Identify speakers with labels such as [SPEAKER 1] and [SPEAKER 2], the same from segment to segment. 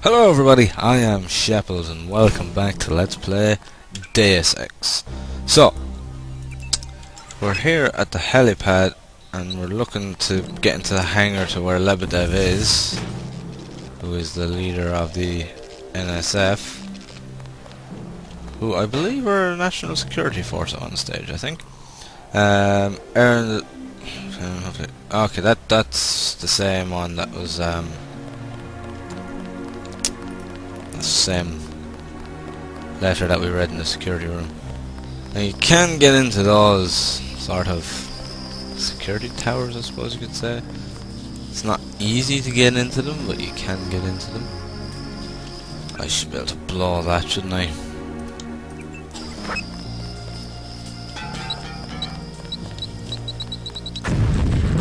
[SPEAKER 1] Hello everybody, I am Shepard and welcome back to Let's Play Deus Ex. So, we're here at the helipad and we're looking to get into the hangar to where Lebadev is, who is the leader of the NSF, who I believe are a national security force on stage, I think. Okay, that's the same one that was the same letter that we read in the security room. Now you can get into those sort of security towers, I suppose you could say. It's not easy to get into them, but you can get into them. I should be able to blow that, shouldn't I?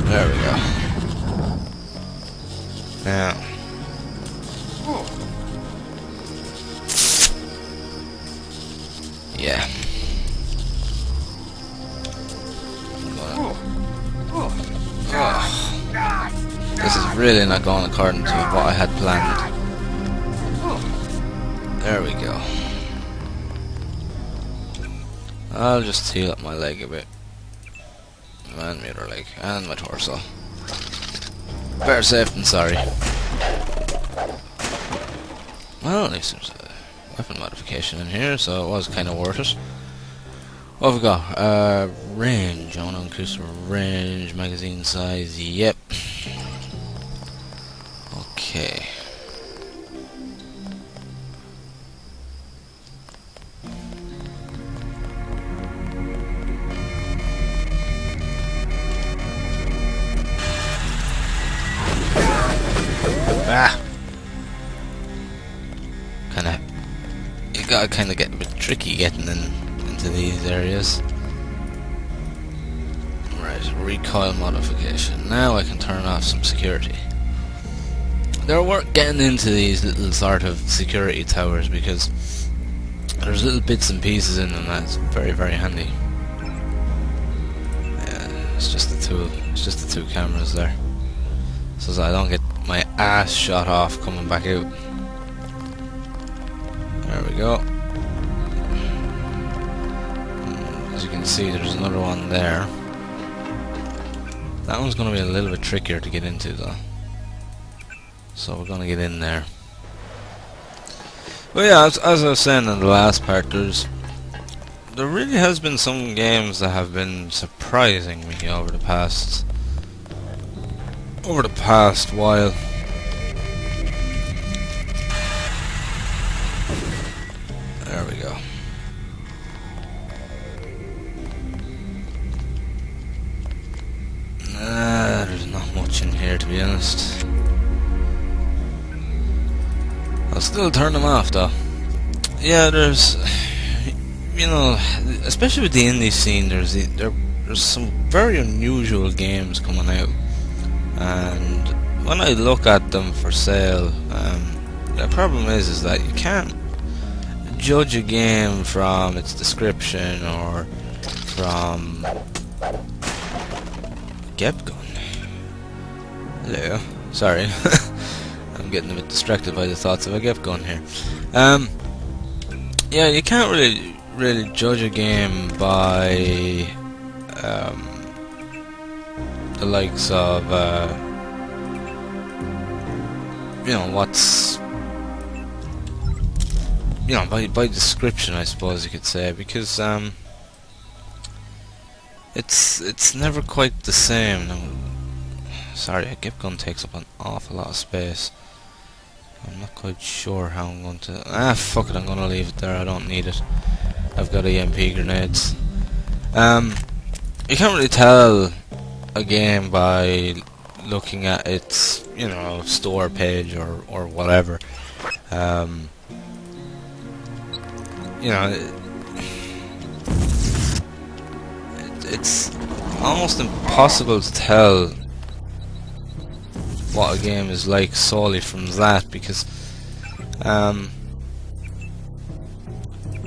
[SPEAKER 1] There we go. Now, yeah. This is really not going according to what I had planned. There we go. I'll just heal up my leg a bit. And my other leg. And my torso. Better safe than sorry. Well, at least there's a weapon modification in here, so it was kind of worth it. What have we got? Range. I want to increase the range. Magazine size. Yep. Okay. You gotta kinda get a bit tricky getting into these areas. Right, recoil modification. Now I can turn off some security. They're worth getting into these little sort of security towers because there's little bits and pieces in them that's very, very handy. Yeah, it's just the two cameras there. So that I don't get my ass shot off coming back out. There we go. As you can see, there's another one there. That one's going to be a little bit trickier to get into though. So we're going to get in there. But yeah, as I was saying in the last part, there really has been some games that have been surprising me over the past while. There we go. There's not much in here, to be honest. I'll still turn them off though. Yeah, there's, you know, especially with the indie scene, there's some very unusual games coming out, and when I look at them for sale, the problem is that you can't judge a game from its description or from Gun. Hello, sorry. I'm getting a bit distracted by the thoughts of a gun here. Yeah, you can't really judge a game by the likes of you know, what's, you know, by description, I suppose you could say, because it's never quite the same. Now, sorry, a gun takes up an awful lot of space. I'm not quite sure how I'm going to... fuck it, I'm going to leave it there, I don't need it. I've got EMP grenades. You can't really tell a game by looking at its, you know, store page or whatever. You know, it's almost impossible to tell what a game is like solely from that, because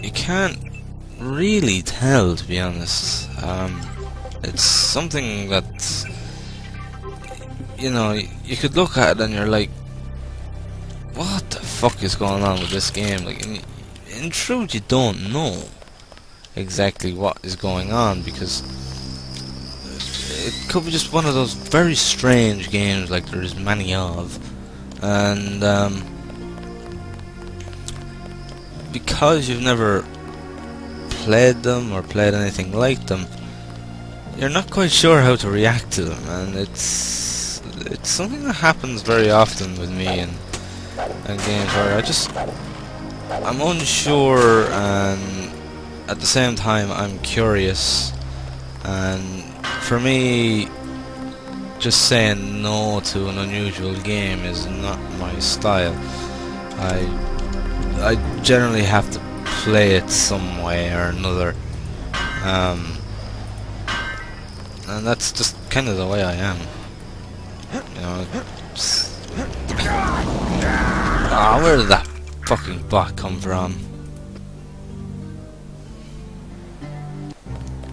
[SPEAKER 1] you can't really tell, to be honest. It's something that, you know, you could look at it and you're like, what the fuck is going on with this game. Like, in truth, you don't know exactly what is going on, because it could be just one of those very strange games like there's many of, and because you've never played them or played anything like them, you're not quite sure how to react to them, and it's something that happens very often with me in games where I'm unsure, and at the same time I'm curious, and for me just saying no to an unusual game is not my style. I generally have to play it some way or another, and that's just kind of the way I am. You know, where did that fucking bot come from?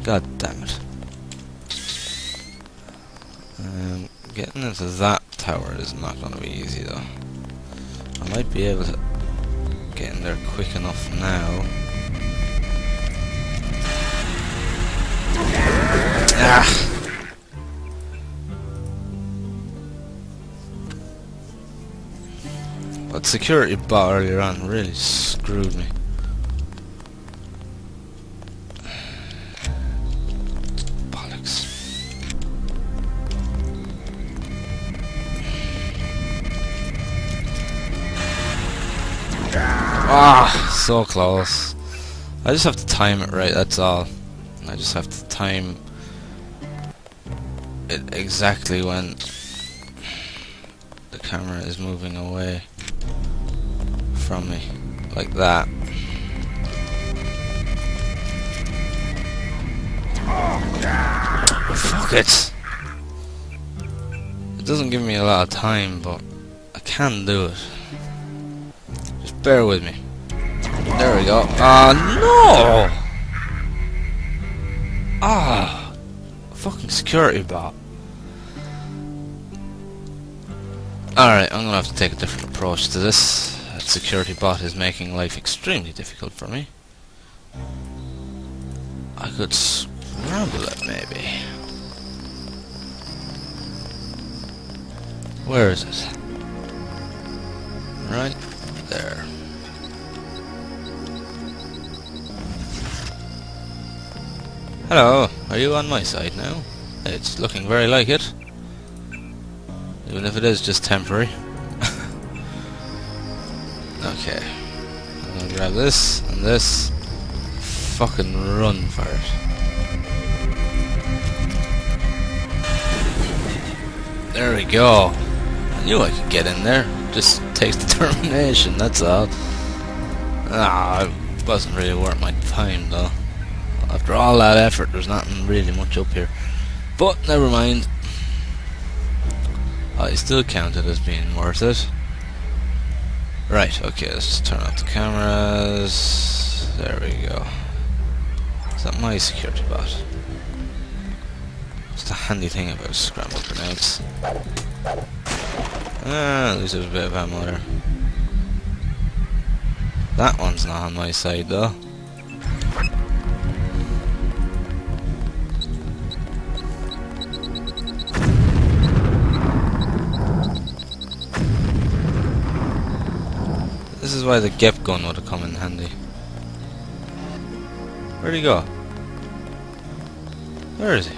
[SPEAKER 1] God damn it. Getting into that tower is not going to be easy though. I might be able to get in there quick enough now. Ah! That security bot earlier on really screwed me. Bollocks. Ah, so close. I just have to time it right, that's all. I just have to time it exactly when the camera is moving away from me, like that. Fuck it! It doesn't give me a lot of time, but I can do it. Just bear with me. There we go. No! Fucking security bot. Alright, I'm gonna have to take a different approach to this. That security bot is making life extremely difficult for me. I could scramble it, maybe. Where is it? Right there. Hello, are you on my side now? It's looking very like it. Even if it is just temporary. Okay. I'm gonna grab this and this. Fucking run for it. There we go. I knew I could get in there. Just takes determination, that's all. It wasn't really worth my time though. After all that effort, there's nothing really much up here. But never mind. I still count it as being worth it. Right, okay, let's just turn off the cameras. There we go. Is that my security bot? What's the handy thing about scrambled grenades? At least there's a bit of ammo there. That one's not on my side though. This is why the Gep gun would have come in handy. Where'd he go? Where is he?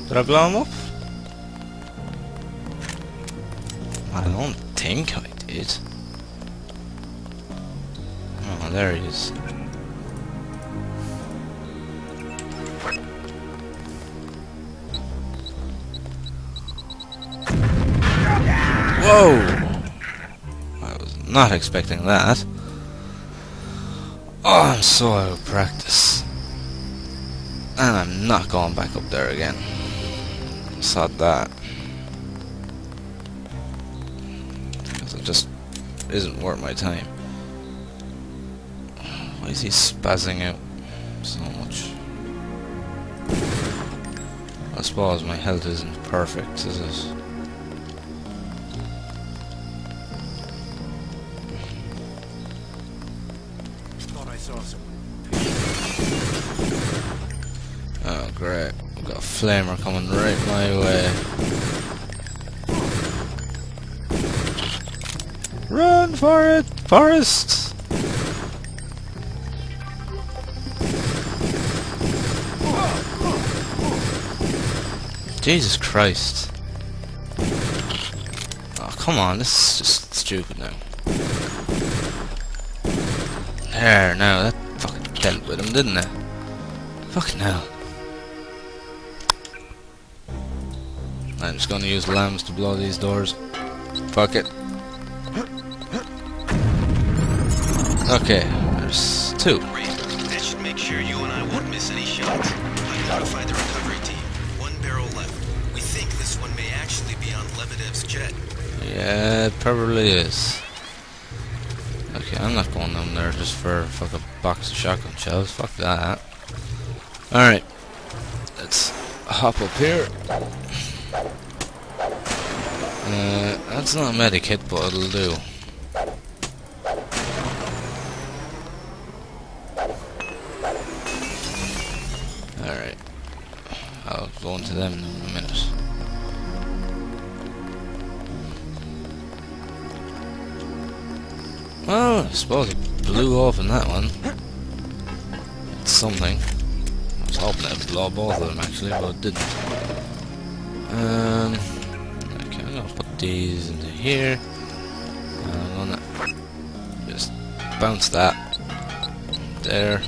[SPEAKER 1] Did I blow him up? I don't think I did. Oh, there he is. Whoa! Not expecting that. Oh, I'm so out of practice. And I'm not going back up there again. Sod that. Because it just isn't worth my time. Why is he spazzing out so much? I suppose my health isn't perfect, is it? Oh great, I've got a flamer coming right my way. Run for it, Forrest! Jesus Christ. Oh come on, this is just stupid now. There, now, that fucking dealt with him, didn't it? Fucking hell. I'm just gonna use lambs to blow these doors. Fuck it. Okay, there's two.
[SPEAKER 2] Great. That should make sure you and I won't miss any shots. I've notified the recovery team. One barrel left. We think this one may actually be on Lebadev's jet.
[SPEAKER 1] Yeah, it probably is. Okay, I'm not going down there just for a fucking box of shotgun shells. Fuck that. Alright. Let's hop up here. That's not a medic hit, but it'll do. Alright. I'll go into them in a minute. Well, I suppose it blew off in that one. It's something. I was hoping it would blow both of them actually, but it didn't. Okay, I'm gonna put these into here. I'm gonna just bounce that there.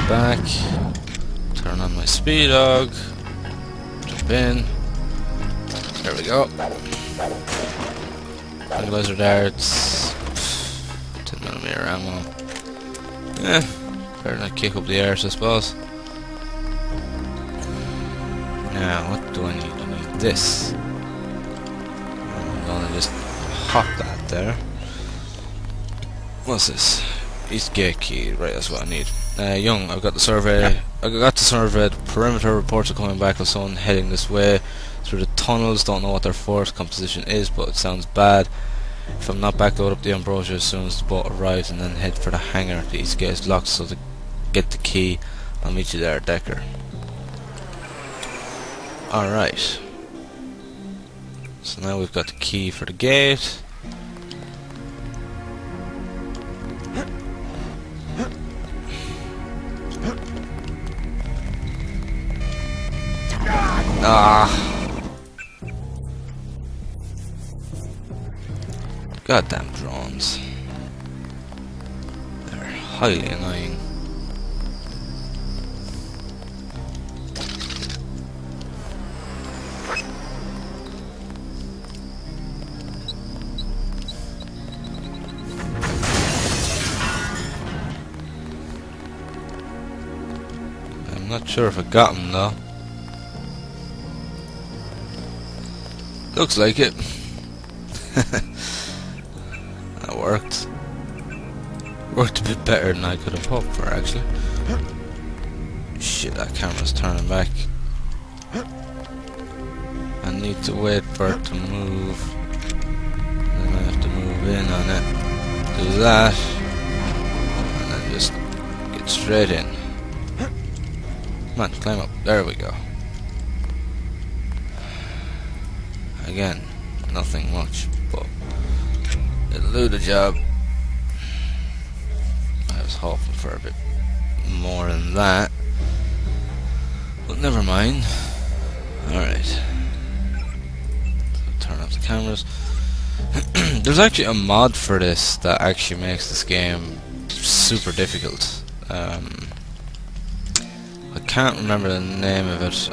[SPEAKER 1] Back. Turn on my speed dog. Jump in. There we go. Laser darts. 10mm ammo. Eh, better not kick up the arse, I suppose. Now, what do I need? I need this. I'm gonna just hop that there. What's this? East gate key. Right, that's what I need. Young, I've got the survey. I got to survey. The perimeter reports are coming back with someone heading this way through the tunnels. Don't know what their force composition is, but it sounds bad. If I'm not back, load up the ambrosia as soon as the boat arrives and then head for the hangar. The east gate is locked, so to get the key, I'll meet you there, Decker. Alright. So now we've got the key for the gate. Ah. Goddamn drones. They're highly annoying. I'm not sure if I got him though. Looks like it. That worked. Worked a bit better than I could have hoped for, actually. Shit, that camera's turning back. I need to wait for it to move. Then I have to move in on it. Do that. And then just get straight in. Come on, climb up. There we go. Again, nothing much, but it'll do the job. I was hoping for a bit more than that, but never mind. Alright. So turn off the cameras. There's actually a mod for this that actually makes this game super difficult. I can't remember the name of it.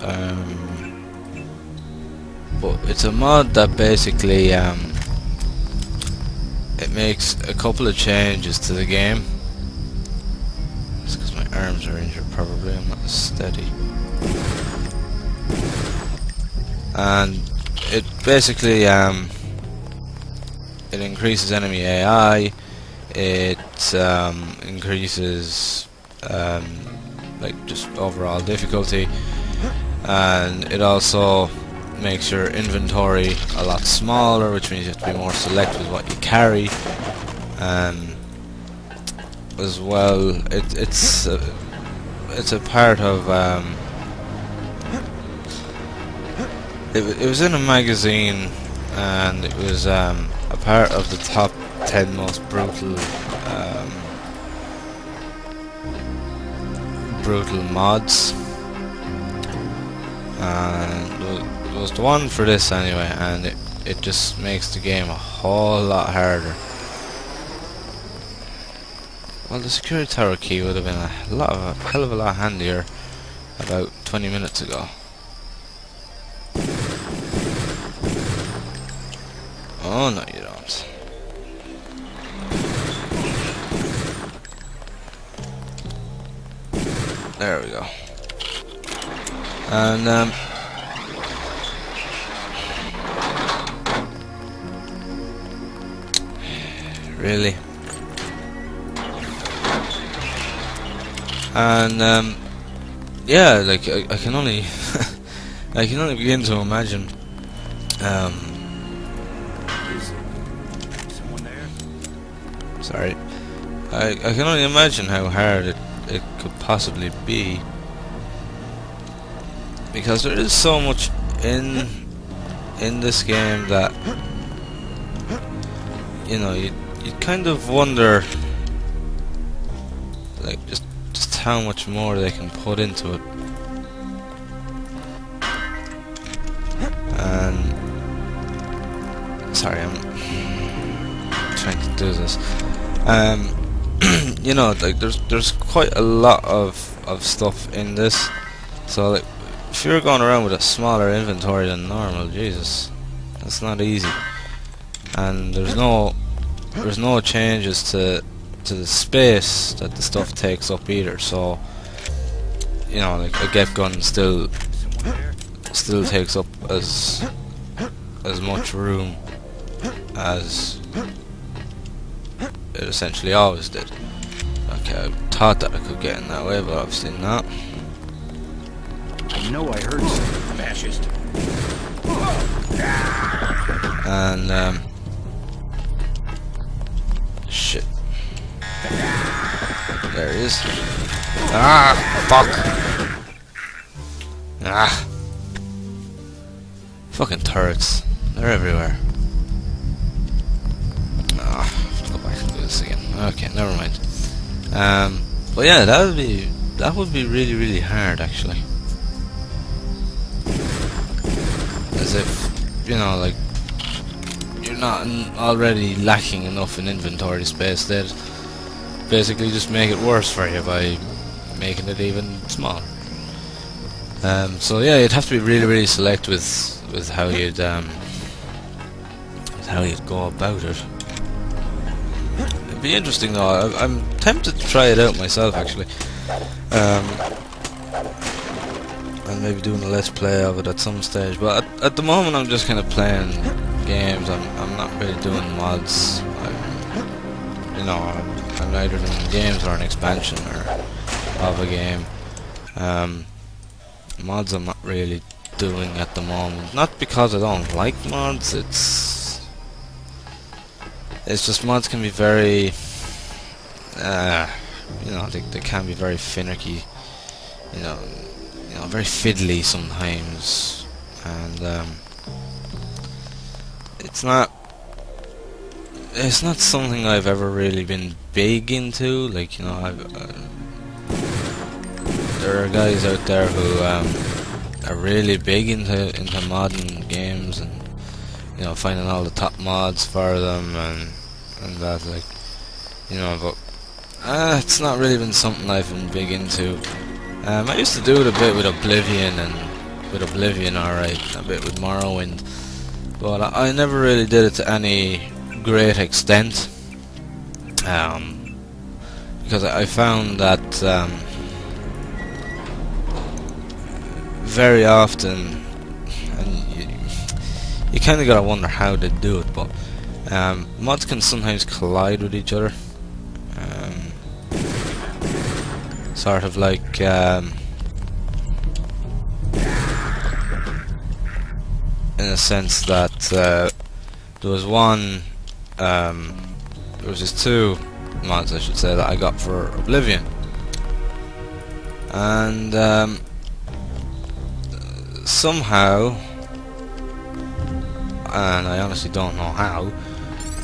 [SPEAKER 1] But it's a mod that basically it makes a couple of changes to the game. It's because my arms are injured probably, I'm not as steady. And it basically it increases enemy AI, it increases like just overall difficulty, and it also makes your inventory a lot smaller, which means you have to be more selective with what you carry. as well. It's a part of it was in a magazine, and it was a part of the top 10 most brutal mods, and it was the one for this anyway, and it just makes the game a whole lot harder. Well, the security tower key would have been a hell of a lot handier about 20 minutes ago. Oh no, you don't. There we go. And really? And yeah, like I can only I can only begin to imagine
[SPEAKER 2] Someone there?
[SPEAKER 1] sorry. I can only imagine how hard it could possibly be, because there is so much in this game that, you know, you kind of wonder, like, just how much more they can put into it. And sorry, I'm trying to do this. You know, like there's quite a lot of stuff in this, so like if you're going around with a smaller inventory than normal, Jesus, that's not easy. And there's no changes to the space that the stuff takes up either, so you know, like a get gun still takes up as much room as it essentially always did. Okay, I thought that I could get in that way, but obviously not.
[SPEAKER 2] I know I heard some fascist.
[SPEAKER 1] And shit. There he is. Ah, fuck. Ah. Fucking turrets. They're everywhere. Ah, let's go back and do this again. Okay, never mind. But yeah, that would be really, really hard actually. As if, you know, like you're not already lacking enough in inventory space, they'd basically just make it worse for you by making it even smaller. So yeah, you'd have to be really, really select with how you'd go about it. It'd be interesting though. I'm tempted to try it out myself actually, and maybe doing a let's play of it at some stage. But at the moment, I'm just kind of playing games. I'm not really doing mods. I'm either doing games or an expansion of a game. Mods I'm not really doing at the moment. Not because I don't like mods. It's just mods can be very, you know, they can be very finicky. You know, very fiddly sometimes, and it's not something I've ever really been big into. Like, you know, there are guys out there who are really big into modding games, and you know, finding all the top mods for them and that, like, you know, but it's not really been something I've been big into. I used to do it a bit with Oblivion, alright, a bit with Morrowind, but I never really did it to any great extent, because I found that very often, and you kind of gotta wonder how they do it, but mods can sometimes collide with each other. Sort of like in a sense that there was one, there was just two mods, I should say, that I got for Oblivion. And somehow, and I honestly don't know how,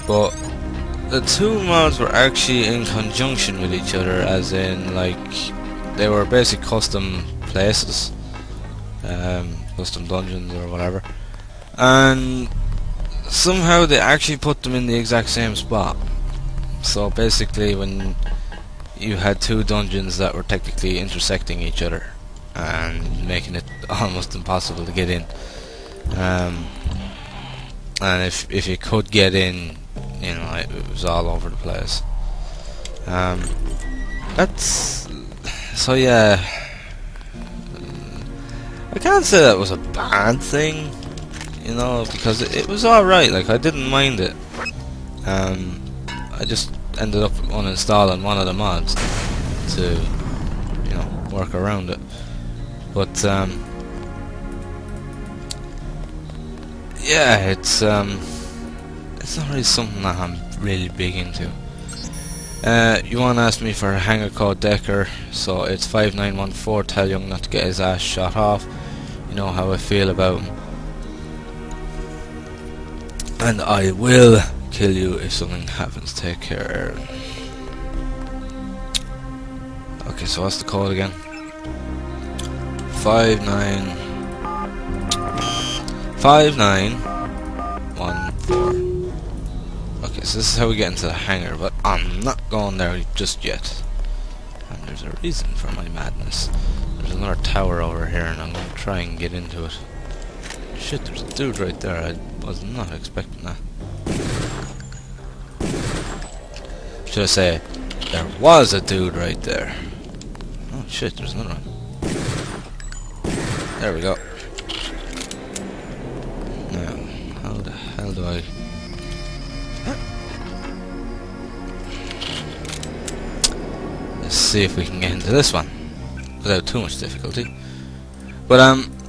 [SPEAKER 1] but the two mods were actually in conjunction with each other, as in, like, they were basic custom places, custom dungeons or whatever, and somehow they actually put them in the exact same spot. So basically, when you had two dungeons that were technically intersecting each other and making it almost impossible to get in, and if you could get in, you know, it was all over the place. That's so, yeah. I can't say that was a bad thing, you know, because it was alright. Like, I didn't mind it. I just ended up uninstalling one of the mods to, you know, work around it. But yeah, it's not really something that I'm really big into. You want to ask me for a hanger code Decker, so it's 5914. Tell Young not to get his ass shot off. You know how I feel about him, and I will kill you if something happens. Take care. Okay, so what's the code again? 5914. Okay, so this is how we get into the hangar, but I'm not going there just yet. And there's a reason for my madness. There's another tower over here, and I'm going to try and get into it. Shit, there's a dude right there. I was not expecting that. Should I say, there was a dude right there. Oh shit, there's another one. There we go. Now, how the hell do I... Let's see if we can get into this one without too much difficulty. But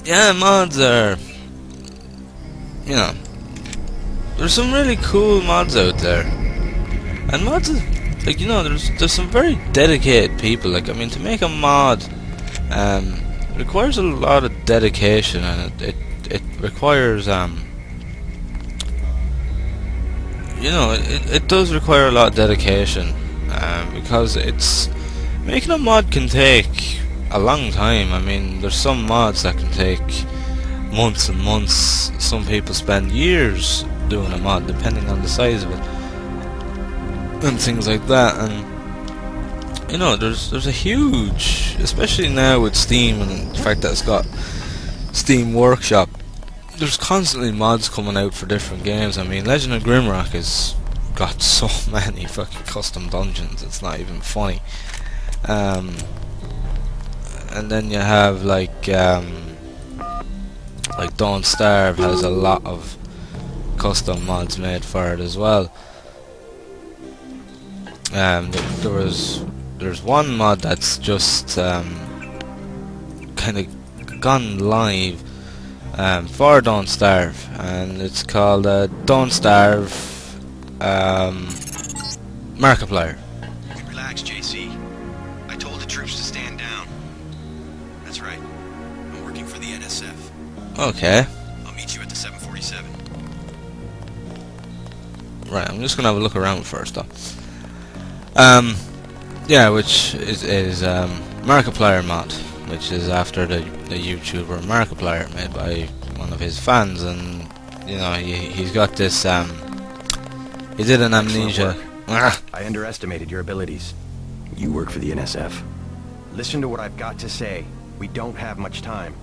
[SPEAKER 1] yeah, mods are, you know, there's some really cool mods out there, and mods is, like, you know, there's some very dedicated people. Like, I mean, to make a mod requires a lot of dedication, and it requires you know, it does require a lot of dedication, because it's making a mod can take a long time. I mean, there's some mods that can take months and months. Some people spend years doing a mod, depending on the size of it and things like that. And you know, there's a huge, especially now with Steam and the fact that it's got Steam Workshop, there's constantly mods coming out for different games. I mean, Legend of Grimrock has got so many fucking custom dungeons, it's not even funny. And then you have like Don't Starve has a lot of custom mods made for it as well. There's one mod that's just kind of gone live for Don't Starve, and it's called Don't Starve Markiplier.
[SPEAKER 2] You can relax, JC. I told the troops to stand down. That's right. I'm working for the NSF.
[SPEAKER 1] Okay.
[SPEAKER 2] I'll meet you at the 747.
[SPEAKER 1] Right, I'm just gonna have a look around first though. Yeah, which is Markiplier mod, which is after the YouTuber Markiplier, made by one of his fans, and you know, he's got this he did an Amnesia.
[SPEAKER 3] I underestimated your abilities. You work for the NSF. Listen to what I've got to say. We don't have much time.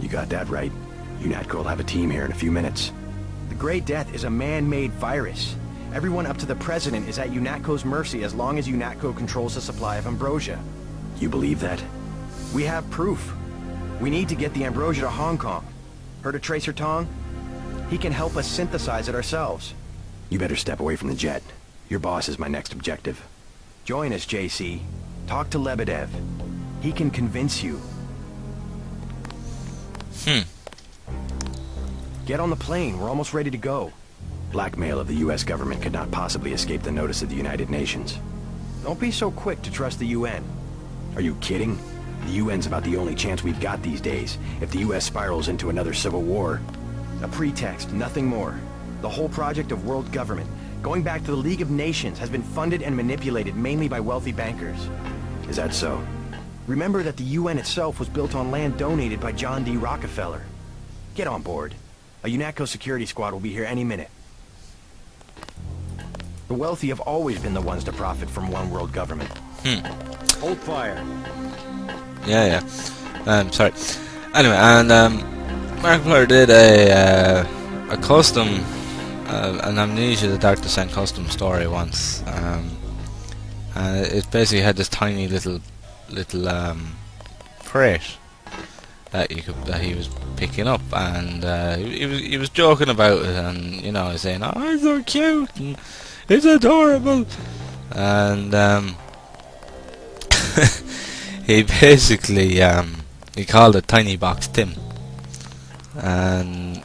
[SPEAKER 3] You got that right. UNATCO will have a team here in a few minutes. The Grey Death is a man-made virus. Everyone up to the President is at UNATCO's mercy as long as UNATCO controls the supply of ambrosia. You believe that? We have proof. We need to get the ambrosia to Hong Kong. Heard of Tracer Tong? He can help us synthesize it ourselves. You better step away from the jet. Your boss is my next objective. Join us, JC. Talk to Lebadev. He can convince you. Get on the plane. We're almost ready to go. Blackmail of the U.S. government could not possibly escape the notice of the United Nations. Don't be so quick to trust the UN. Are you kidding? The UN's about the only chance we've got these days. If the US spirals into another civil war. A pretext, nothing more. The whole project of world government, going back to the League of Nations, has been funded and manipulated mainly by wealthy bankers. Is that so? Remember that the UN itself was built on land donated by John D. Rockefeller. Get on board. A UNATCO security squad will be here any minute. The wealthy have always been the ones to profit from one world government. Hold fire.
[SPEAKER 1] Yeah. Sorry. Anyway, and Markiplier did a custom, an Amnesia: The Dark Descent custom story once. It basically had this tiny little crate that he was picking up, and he was joking about it, and you know, saying, "Oh, it's so cute and it's adorable," and he basically he called it Tiny Box Tim, and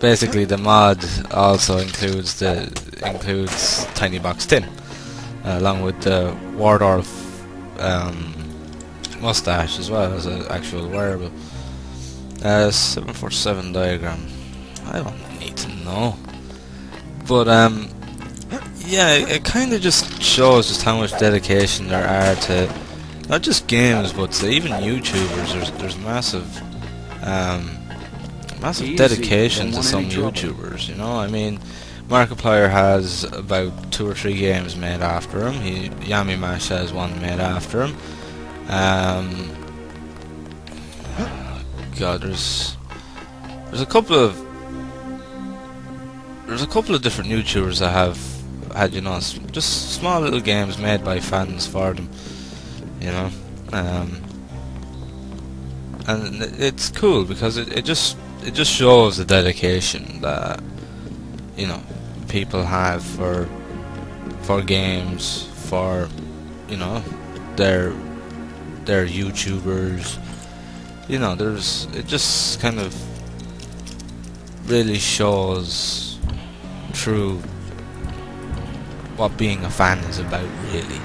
[SPEAKER 1] basically the mod also includes Tiny Box Tim, along with the Wardorf mustache as well as an actual wearable. 747 diagram. I don't need to know, but yeah, it kind of just shows just how much dedication there are to not just games, but to even YouTubers. There's massive dedication to some YouTubers. You know, I mean, Markiplier has about 2 or 3 games made after him. Yami Mash has one made after him. God, there's a couple of different YouTubers that have had, you know, just small little games made by fans for them, you know, and it's cool because it just shows the dedication that, you know, people have for games, for, you know, their YouTubers. You know, it just kind of really shows true what being a fan is about, really.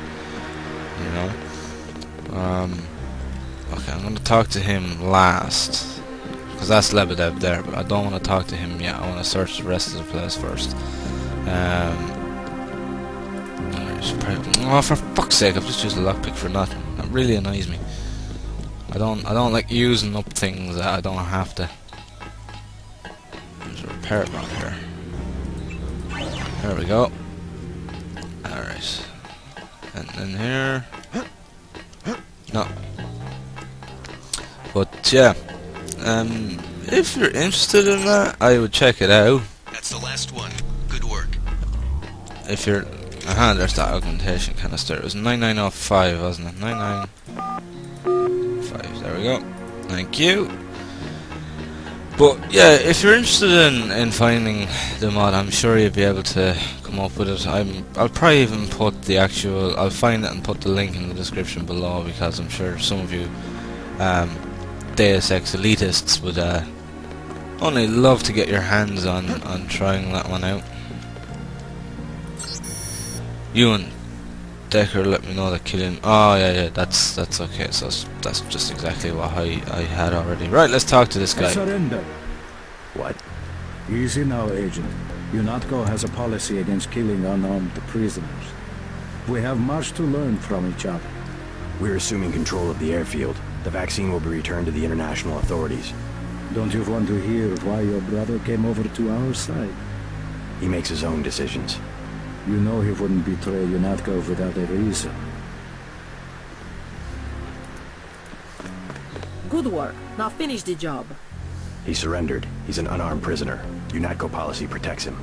[SPEAKER 1] You know. Okay, I'm gonna talk to him last, because that's Lebadev there, but I don't want to talk to him yet. I want to search the rest of the place first. Oh, for fuck's sake! I've just used a lockpick for nothing. That really annoys me. I don't like using up things that I don't have to. There's a repair block here. There we go. Alright. And then here. No. But yeah. If you're interested in that, I would check it out.
[SPEAKER 2] That's the last one. Good work.
[SPEAKER 1] If you're there's that augmentation canister. It was 9905, wasn't it? 995. There we go. Thank you. But yeah, if you're interested in finding the mod, I'm sure you'll be able to come up with it. I'll probably even put the actual. I'll find it and put the link in the description below, because I'm sure some of you Deus Ex elitists would only love to get your hands on trying that one out. You and Decker let me know that killing. Oh yeah, that's okay. So that's just exactly what I had already. Right, let's talk to this guy.
[SPEAKER 4] Surrender.
[SPEAKER 3] What?
[SPEAKER 4] Easy now, Agent. UNATCO has a policy against killing unarmed prisoners. We have much to learn from each other.
[SPEAKER 3] We're assuming control of the airfield. The vaccine will be returned to the international authorities.
[SPEAKER 4] Don't you want to hear why your brother came over to our side?
[SPEAKER 3] He makes his own decisions.
[SPEAKER 4] You know he wouldn't betray UNATCO without a reason.
[SPEAKER 5] Good work. Now finish the job.
[SPEAKER 3] He surrendered. He's an unarmed prisoner. UNATCO policy protects him.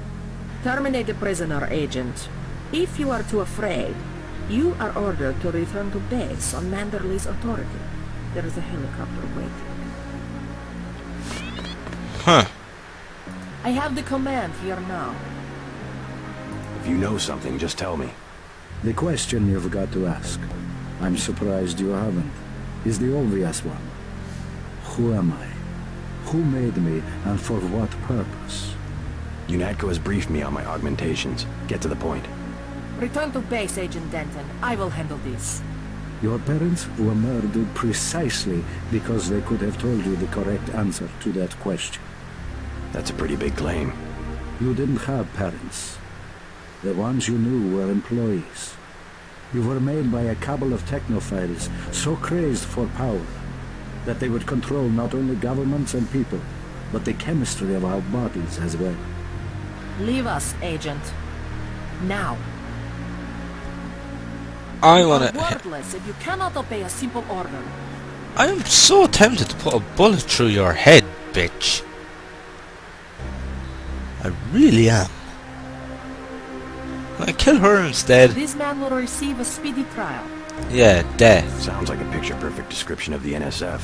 [SPEAKER 5] Terminate the prisoner, Agent. If you are too afraid, you are ordered to return to base on Manderley's authority. There is a helicopter waiting.
[SPEAKER 1] Huh.
[SPEAKER 5] I have the command here now.
[SPEAKER 3] If you know something, just tell me.
[SPEAKER 4] The question you've got to ask, I'm surprised you haven't, is the obvious one. Who am I? Who made me, and for what purpose?
[SPEAKER 3] UNATCO has briefed me on my augmentations. Get to the point.
[SPEAKER 5] Return to base, Agent Denton. I will handle this.
[SPEAKER 4] Your parents were murdered precisely because they could have told you the correct answer to that question.
[SPEAKER 3] That's a pretty big claim.
[SPEAKER 4] You didn't have parents. The ones you knew were employees. You were made by a cabal of technophiles so crazed for power that they would control not only governments and people, but the chemistry of our bodies as well.
[SPEAKER 5] Leave us, Agent. Now.
[SPEAKER 1] I
[SPEAKER 5] You
[SPEAKER 1] wanna...
[SPEAKER 5] are wordless if you cannot obey a simple order.
[SPEAKER 1] I am so tempted to put a bullet through your head, bitch. I really am. I kill her instead.
[SPEAKER 5] This man will receive a speedy trial.
[SPEAKER 1] Yeah, death.
[SPEAKER 3] Sounds like a picture-perfect description of the NSF.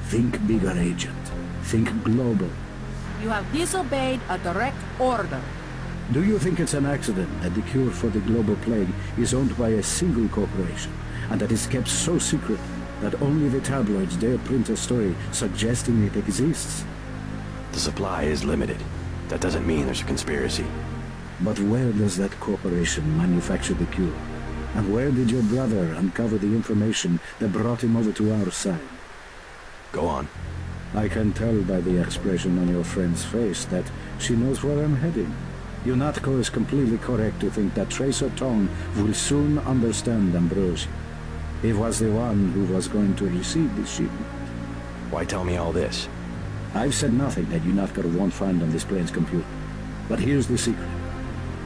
[SPEAKER 4] Think bigger, Agent. Think global.
[SPEAKER 5] You have disobeyed a direct order.
[SPEAKER 4] Do you think it's an accident that the cure for the global plague is owned by a single corporation, and that it's kept so secret that only the tabloids dare print a story suggesting it exists?
[SPEAKER 3] The supply is limited. That doesn't mean there's a conspiracy.
[SPEAKER 4] But where does that corporation manufacture the cure? And where did your brother uncover the information that brought him over to our side?
[SPEAKER 3] Go on.
[SPEAKER 4] I can tell by the expression on your friend's face that she knows where I'm heading. UNATCO is completely correct to think that Tracer Tong will soon understand Ambrosia. He was the one who was going to receive this shipment.
[SPEAKER 3] Why tell me all this?
[SPEAKER 4] I've said nothing that UNATCO won't find on this plane's computer. But here's the secret.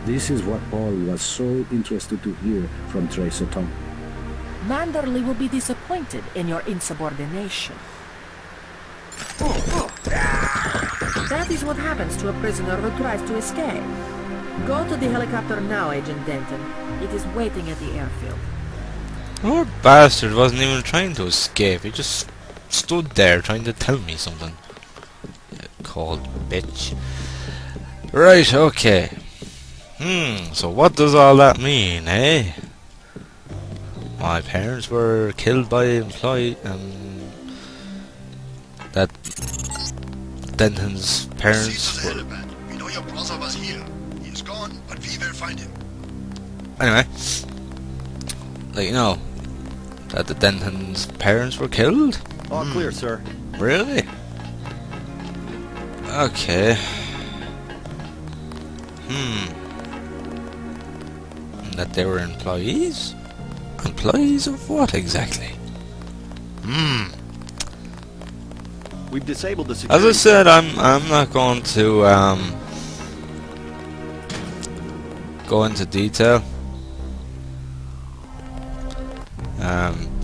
[SPEAKER 4] This is what Paul was so interested to hear from Tracer Tong.
[SPEAKER 5] Manderley will be disappointed in your insubordination. That is what happens to a prisoner who tries to escape. Go to the helicopter now, Agent Denton. It is waiting at the airfield.
[SPEAKER 1] Poor bastard wasn't even trying to escape. He just stood there trying to tell me something. Cold bitch. Right, okay. So what does all that mean, eh? My parents were killed by employee, that Denton's parents were...
[SPEAKER 6] We know your brother was here. He is gone, but we will find him.
[SPEAKER 1] Anyway, like, you know, that the Denton's parents were killed?
[SPEAKER 3] All clear, sir.
[SPEAKER 1] Really? Okay. That they were employees? Employees of what exactly?
[SPEAKER 3] We've disabled the
[SPEAKER 1] As
[SPEAKER 3] security.
[SPEAKER 1] I said, I'm not going to go into detail,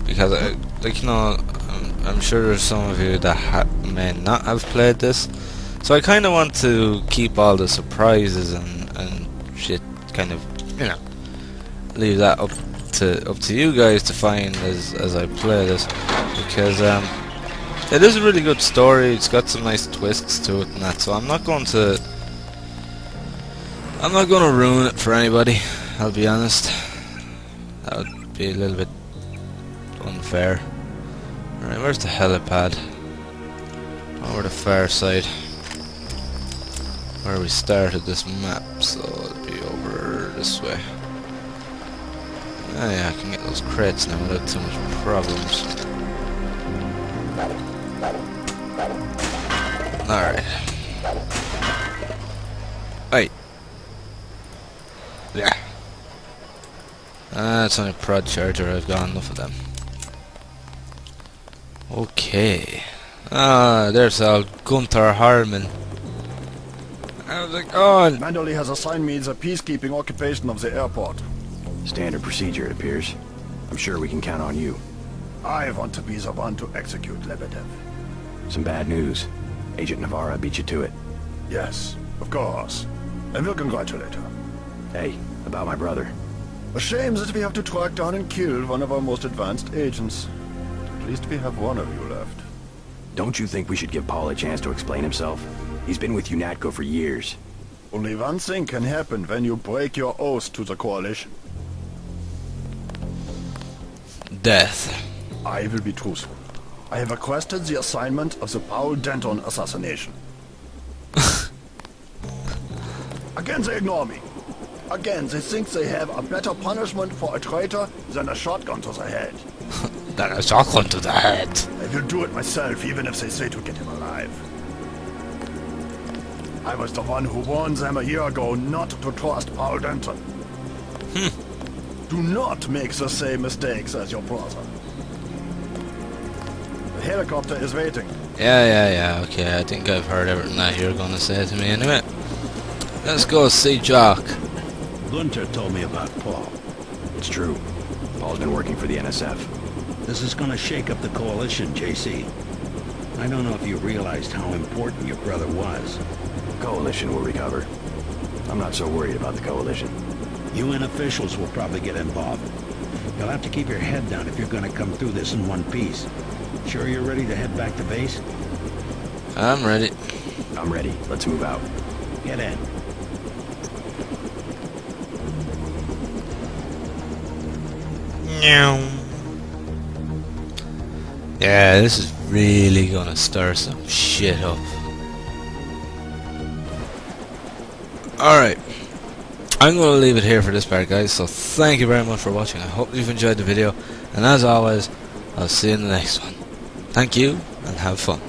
[SPEAKER 1] because like, you know, I'm sure there's some of you that may not have played this, so I kind of want to keep all the surprises and shit, kind of, you know, leave that up to you guys to find as I play this, because it is a really good story. It's got some nice twists to it and that, so I'm not going to ruin it for anybody, I'll be honest. That would be a little bit unfair. Alright, where's the helipad? Over the far side, where we started this map, so it'll be over this way. Oh yeah, I can get those crates now without too much problems. Alright. Hey. Yeah. It's only a prod charger, I've got enough of them. Okay. There's old Gunther Harman. How's it going?
[SPEAKER 6] Manderley has assigned me the peacekeeping occupation of the airport.
[SPEAKER 3] Standard procedure, it appears. I'm sure we can count on you.
[SPEAKER 6] I want to be the one to execute Lebadev.
[SPEAKER 3] Some bad news. Agent Navarra beat you to it.
[SPEAKER 6] Yes, of course. I will congratulate her.
[SPEAKER 3] Hey, about my brother.
[SPEAKER 6] A shame that we have to track down and kill one of our most advanced agents. At least we have one of you left.
[SPEAKER 3] Don't you think we should give Paul a chance to explain himself? He's been with UNATCO for years.
[SPEAKER 6] Only one thing can happen when you break your oath to the Coalition.
[SPEAKER 1] Death.
[SPEAKER 6] I will be truthful. I have requested the assignment of the Paul Denton assassination. Again, they ignore me. Again, they think they have a better punishment for a traitor than a shotgun to the head.
[SPEAKER 1] Then a shotgun to the head.
[SPEAKER 6] I will do it myself, even if they say to get him alive. I was the one who warned them a year ago not to trust Paul Denton. Do not make the same mistakes as your brother. The helicopter is waiting.
[SPEAKER 1] Yeah, okay, I think I've heard everything that you're gonna say to me anyway. Let's go see Jock.
[SPEAKER 7] Gunter told me about Paul.
[SPEAKER 3] It's true. Paul's been working for the NSF.
[SPEAKER 7] This is gonna shake up the coalition, JC. I don't know if you realized how important your brother was.
[SPEAKER 3] Coalition will recover. I'm not so worried about the coalition.
[SPEAKER 7] UN officials will probably get involved. You'll have to keep your head down if you're gonna come through this in one piece. Sure you're ready to head back to base?
[SPEAKER 1] I'm ready.
[SPEAKER 3] I'm ready. Let's move out.
[SPEAKER 7] Get in.
[SPEAKER 1] Yeah, this is really gonna stir some shit up. Alright, I'm gonna leave it here for this part, guys, so thank you very much for watching. I hope you've enjoyed the video, and as always, I'll see you in the next one. Thank you, and have fun.